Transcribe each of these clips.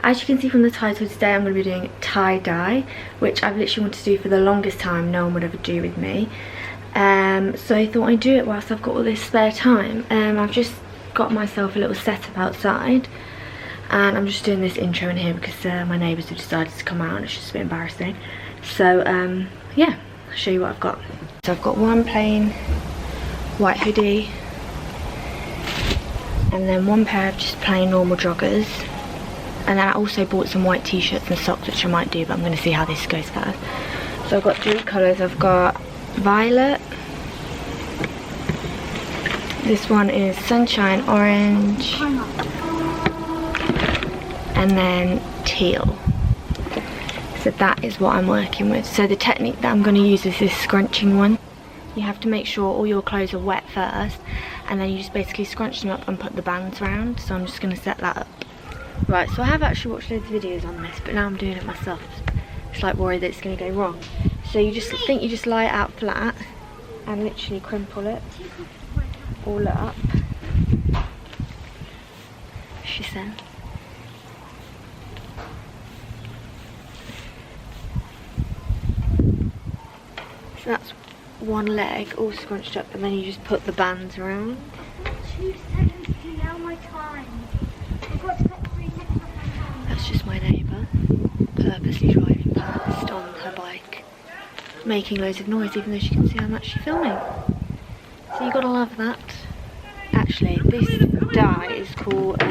As you can see from the title, today I'm going to be doing tie-dye, which I've literally wanted to do for the longest time. No one would ever do with me. So I thought I'd do it whilst I've got all this spare time. I've just got myself a little setup outside, and I'm just doing this intro in here because my neighbours have decided to come out and it's just a bit embarrassing. So yeah, I'll show you what I've got. So I've got one plain white hoodie, and then one pair of just plain normal joggers, and then I also bought some white t-shirts and socks, which I might do, but I'm going to see how this goes first. So I've got three colours. I've got violet, this one is sunshine orange, and then teal. So that is what I'm working with. So the technique that I'm going to use is this scrunching one. You have to make sure all your clothes are wet first, and then you just basically scrunch them up and put the bands around. So I'm just going to set that up. Right, so I have actually watched loads of videos on this, but now I'm doing it myself. It's like worried that it's going to go wrong. So you just lie it out flat and literally crimple it all up, she said. So that's one leg all scrunched up, and then you just put the bands around. 2 seconds to now my time. I've got to put 3 seconds on my time. That's just my neighbour purposely driving past on her bike, making loads of noise, even though she can see I'm actually filming. So you gotta love that. Actually, this dye is called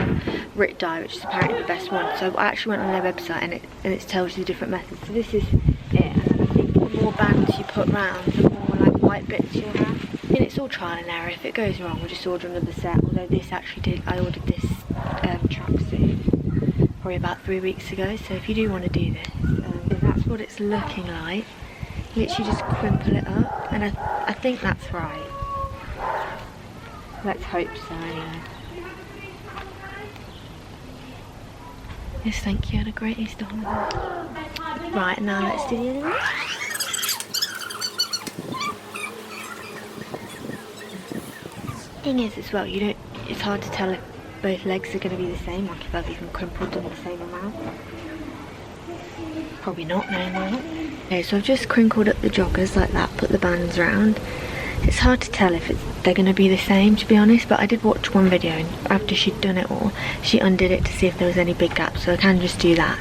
Rit dye, which is apparently the best one. So I actually went on their website and it tells you the different methods. So this is it, and I think the more bands you put round, the more like white bits you'll have. And it's all trial and error. If it goes wrong, we'll just order another set. Although this actually I ordered this tracksuit probably about 3 weeks ago. So if you do want to do this, that's what it's looking like. Literally just crimple it up, and I think that's right. Let's hope so anyway. Yes, thank you, had a great Easter holiday. Right, now let's do the other one. Thing is as well, it's hard to tell if both legs are going to be the same, like if I've even crimpled them the same amount. Probably not, no. Okay, so I've just crinkled up the joggers like that, put the bands around. It's hard to tell if they're going to be the same, to be honest, but I did watch one video, and after she'd done it all, she undid it to see if there was any big gaps, so I can just do that.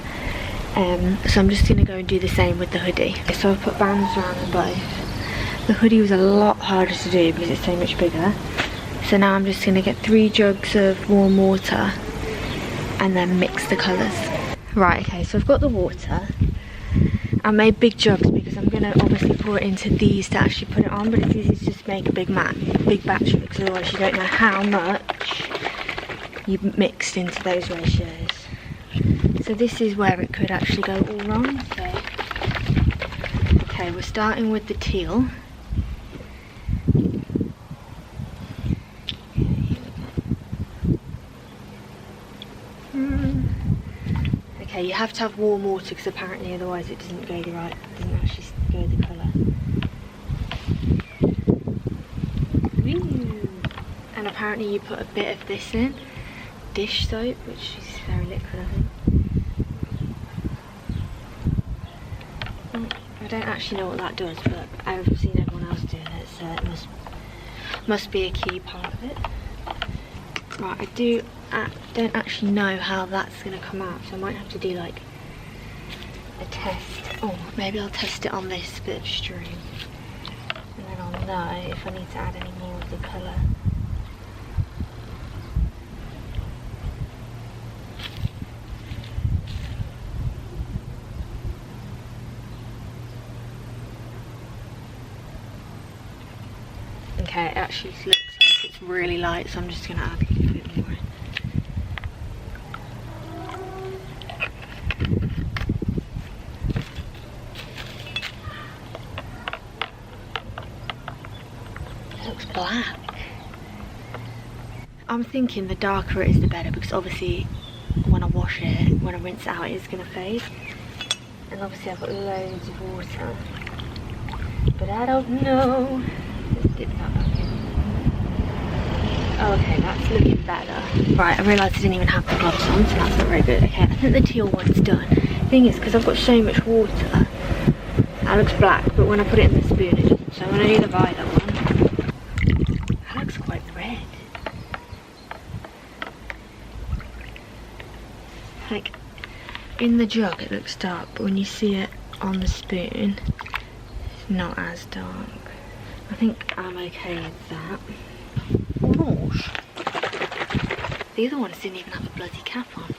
So I'm just going to go and do the same with the hoodie. So I've put bands around them both. The hoodie was a lot harder to do because it's so much bigger. So now I'm just going to get 3 jugs of warm water and then mix the colours. Right, okay, so I've got the water. I made big jugs because I'm going to obviously pour it into these to actually put it on, but it's easy to just make a big batch because otherwise you don't know how much you've mixed into those ratios. So this is where it could actually go all wrong. So, okay, we're starting with the teal. Okay, you have to have warm water because apparently otherwise it doesn't go doesn't actually go the colour. And apparently you put a bit of this in, dish soap, which is very liquid I think. I don't actually know what that does, but I've seen everyone else doing it, so it must be a key part of it. Right, I don't actually know how that's going to come out, so I might have to do like a test. Oh, maybe I'll test it on this bit of stream, and then I'll know if I need to add any more of the colour. Okay, it actually looks like it's really light, so I'm just going to add a little bit more in. It looks black. I'm thinking the darker it is the better, because obviously when I wash it, when I rinse it out, it's going to fade. And obviously I've got loads of water. But I don't know. Let's dip that back in. Oh, okay, that's looking better. Right, I realised I didn't even have the gloves on, so that's not very good. Okay, I think the teal one's done. Thing is, because I've got so much water, that looks black, but when I put it in the spoon it doesn't. So I'm going to do the violet one. That looks quite red. Like, in the jug it looks dark, but when you see it on the spoon, it's not as dark. I think I'm okay with that. Gosh. The other ones didn't even have a bloody cap on.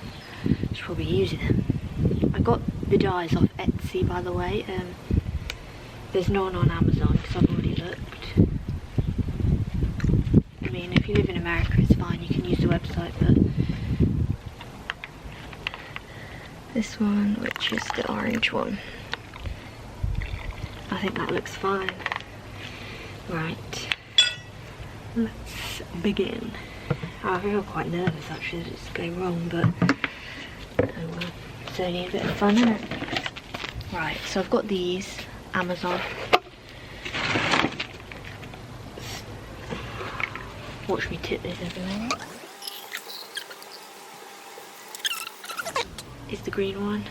Should probably use them. I got the dyes off Etsy, by the way. There's none on Amazon because I've already looked. I mean, if you live in America, it's fine. You can use the website, but this one, which is the orange one, I think that looks fine. Right, let's begin. I feel quite nervous actually that it's going wrong, but oh well, it's only a bit of fun, isn't it? Right, so I've got these, Amazon. Watch me tip this everywhere. Is the green one.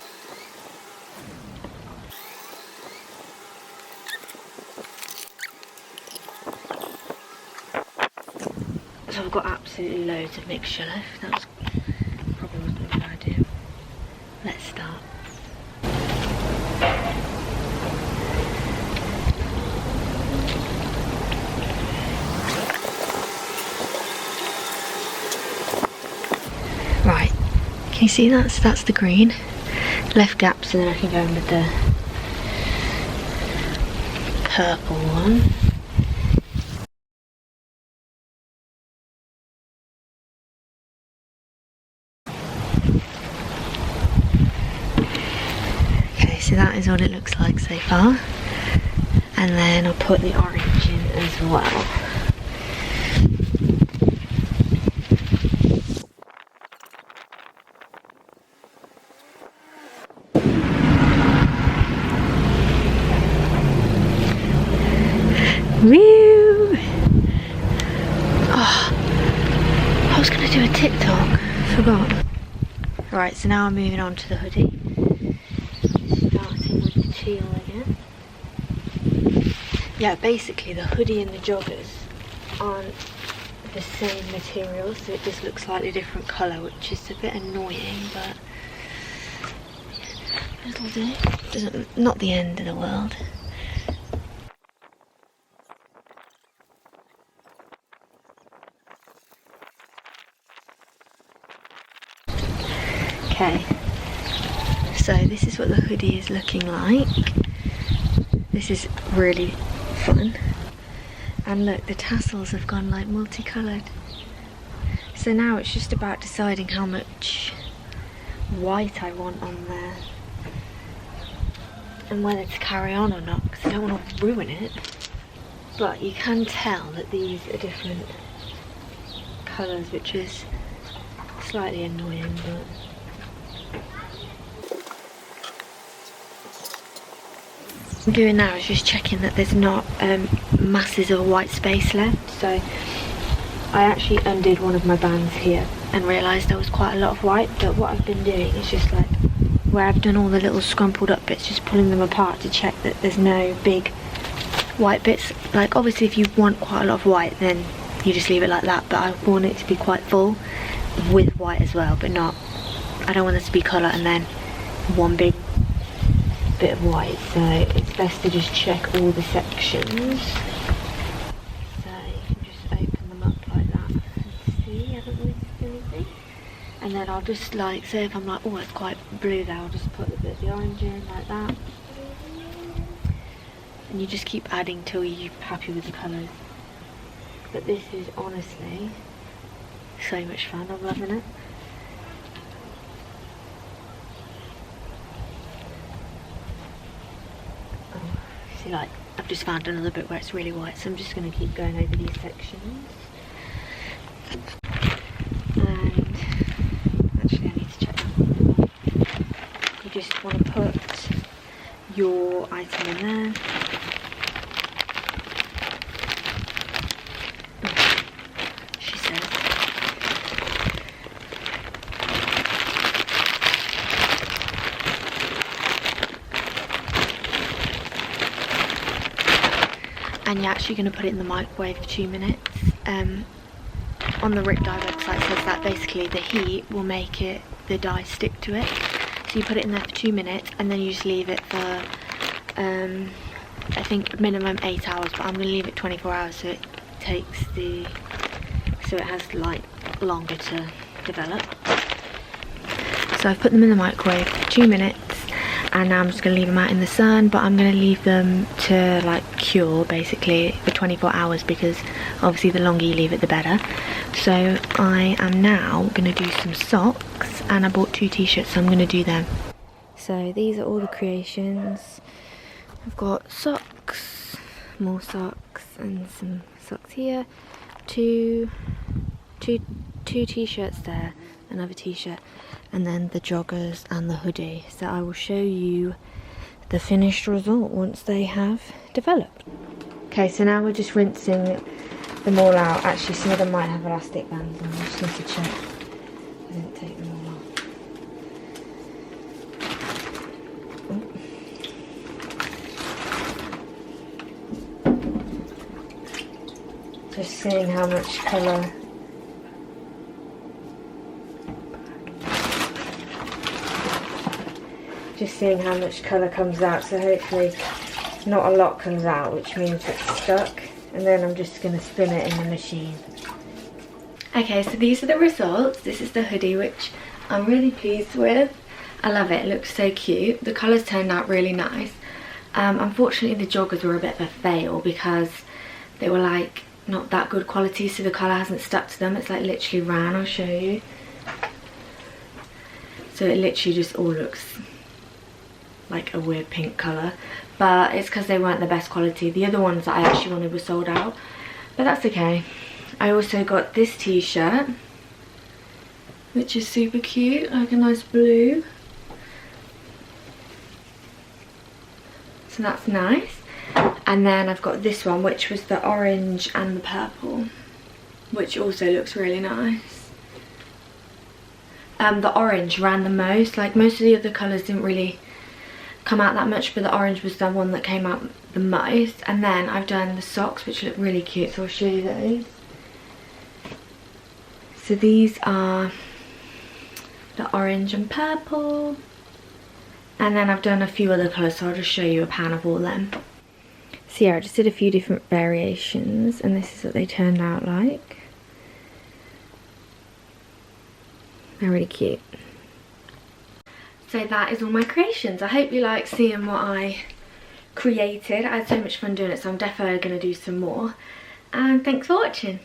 So I've got absolutely loads of mixture left. That was probably wasn't a good idea. Let's start. Right, can you see that? So that's the green. Left gap, so then I can go in with the purple one. So that is what it looks like so far, and then I'll put the orange in as well. Woo! Oh, I was going to do a TikTok, forgot. Right, so now I'm moving on to the hoodie. Starting with the teal again. Yeah, basically the hoodie and the joggers aren't the same material, so it just looks slightly different colour, which is a bit annoying, but it'll do. Not the end of the world. Okay, so this is what the hoodie is looking like. This is really fun. And look, the tassels have gone like multicoloured. So now it's just about deciding how much white I want on there and whether to carry on or not, because I don't want to ruin it. But you can tell that these are different colours, which is slightly annoying, but what I'm doing now is just checking that there's not masses of white space left. So I actually undid one of my bands here and realised there was quite a lot of white, but what I've been doing is just like where I've done all the little scrumpled up bits, just pulling them apart to check that there's no big white bits. Like obviously if you want quite a lot of white then you just leave it like that, but I want it to be quite full with white as well, but not, I don't want this to be colour and then one big bit of white, so it's best to just check all the sections. So you can just open them up like that and see, I haven't missed anything. And then I'll just like, say if I'm like, oh it's quite blue there, I'll just put a bit of the orange in like that. And you just keep adding till you're happy with the colours. But this is honestly so much fun, I'm loving it. See, like, I've just found another bit where it's really white, so I'm just going to keep going over these sections. And actually I need to check that. You just want to put your item in there. She says. and you're actually going to put it in the microwave for 2 minutes. On the Rip Dye website says that basically the heat will make the dye stick to it. So you put it in there for 2 minutes and then you just leave it for I think minimum 8 hours, but I'm going to leave it 24 hours so it has like longer to develop. So I've put them in the microwave for 2 minutes and now I'm just going to leave them out in the sun, but I'm going to leave them to like cure basically for 24 hours because obviously the longer you leave it the better. So I am now going to do some socks, and I bought 2 t-shirts, so I'm going to do them. So these are all the creations. I've got socks, more socks, and some socks here. Two t-shirts there, another t-shirt, and then the joggers and the hoodie. So I will show you the finished result once they have developed. Okay, so now we're just rinsing them all out. Actually, some of them might have elastic bands on. I just need to check. I didn't take them all off. Just seeing how much colour. Just seeing how much colour comes out, so hopefully not a lot comes out, which means it's stuck, and then I'm just going to spin it in the machine. Okay, so these are the results. This is the hoodie, which I'm really pleased with. I love it, it looks so cute. The colours turned out really nice. Unfortunately the joggers were a bit of a fail because they were like not that good quality, so the colour hasn't stuck to them. It's like literally ran, I'll show you. So it literally just all looks like a weird pink colour, but it's because they weren't the best quality. The other ones that I actually wanted were sold out, but that's okay. I also got this t-shirt, which is super cute, like a nice blue. So that's nice. And then I've got this one, which was the orange and the purple, which also looks really nice. The orange ran the most. Like most of the other colours didn't really come out that much, but the orange was the one that came out the most. And then I've done the socks, which look really cute, so I'll show you those. So these are the orange and purple, and then I've done a few other colours, so I'll just show you a pan of all them. So yeah, I just did a few different variations, and this is what they turned out like. They're really cute. So that is all my creations. I hope you like seeing what I created. I had so much fun doing it, so I'm definitely going to do some more. And thanks for watching.